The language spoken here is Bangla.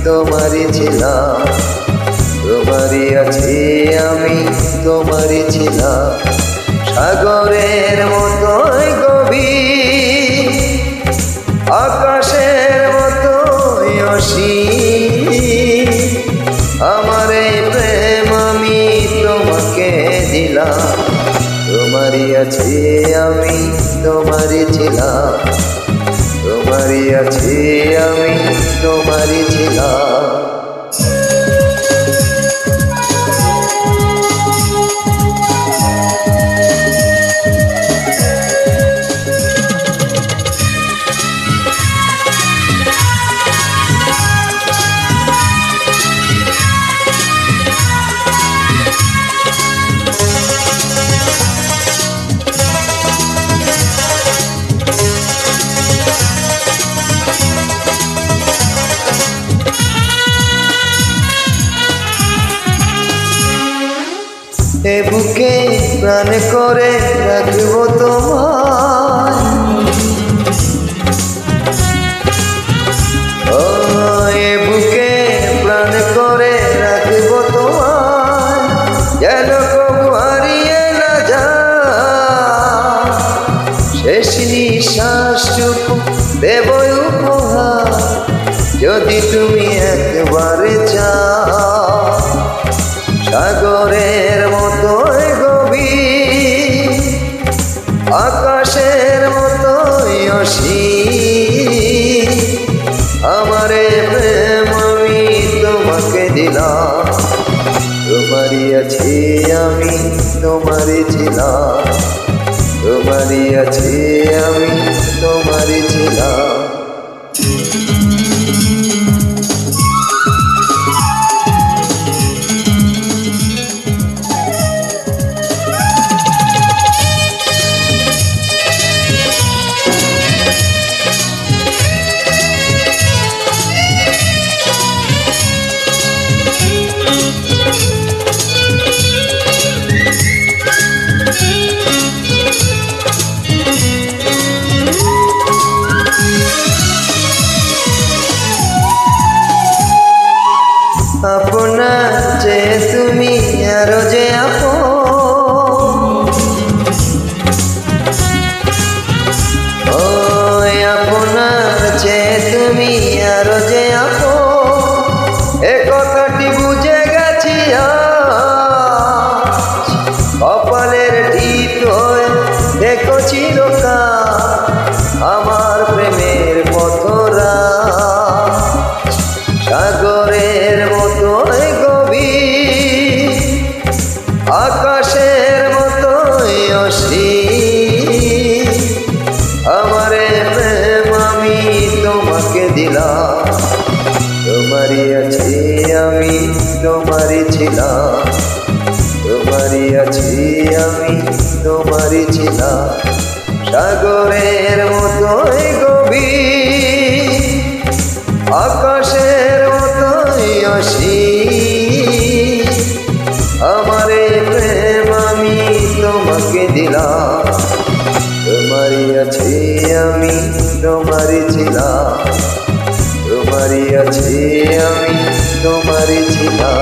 তোমারই ছিলাম, তোমারই আছি আমি, তোমারই ছিলাম। সাগরের মতোই গভীর, আকাশের মতোই অসীম, আমার এই প্রেম আমি তোমাকে দিলাম। তোমারই আছি আমি, তোমারই ছিলাম, তোমারই আছি আমি, তোমারই ছিলাম। এ বুকে প্রাণ করে রাখবো তোমায়, ও এ বুকে প্রাণ করে রাখবো তোমায়, যেন কবু হারিয়ে না যায়। শেষ নিঃশ্বাসটুকু দেবো উপহার, যদি তুমি একবারে চাও। সাগরের মতোই গভীর, আকাশের মতোই অসীম, আমার প্রেম আমি তোমাকে দিলাম। তোমারই আছি আমি, তোমারই ছিলাম, তোমারই আছি আমি, তোমারই ছিলাম। আপনার যে তুমি আরো যে আপন, ও আপনার যে তুমি আরো যে আপন, এ কথাটি বুঝে গেছি আজ। কপালের টিপ হয়ে দেখো চিরকাল আমার প্রেমের পথরা। সাগরের মতোই গভীর, আকাশের মতোই অসীম, আমার প্রেম আমি তোমাকে দিলাম। তোমারই আছি আমি, তোমারই ছিলাম, তোমারই আছি আমি, তোমারই ছিলাম। সাগরের মতোই গভীর, আকাশের মতোই অসীম, আমার প্রেম আমি তোমাকে দিলাম। তোমারই আছি আমি, তোমারই ছিলাম, তোমারই আছি আমি, তোমারই ছিলাম।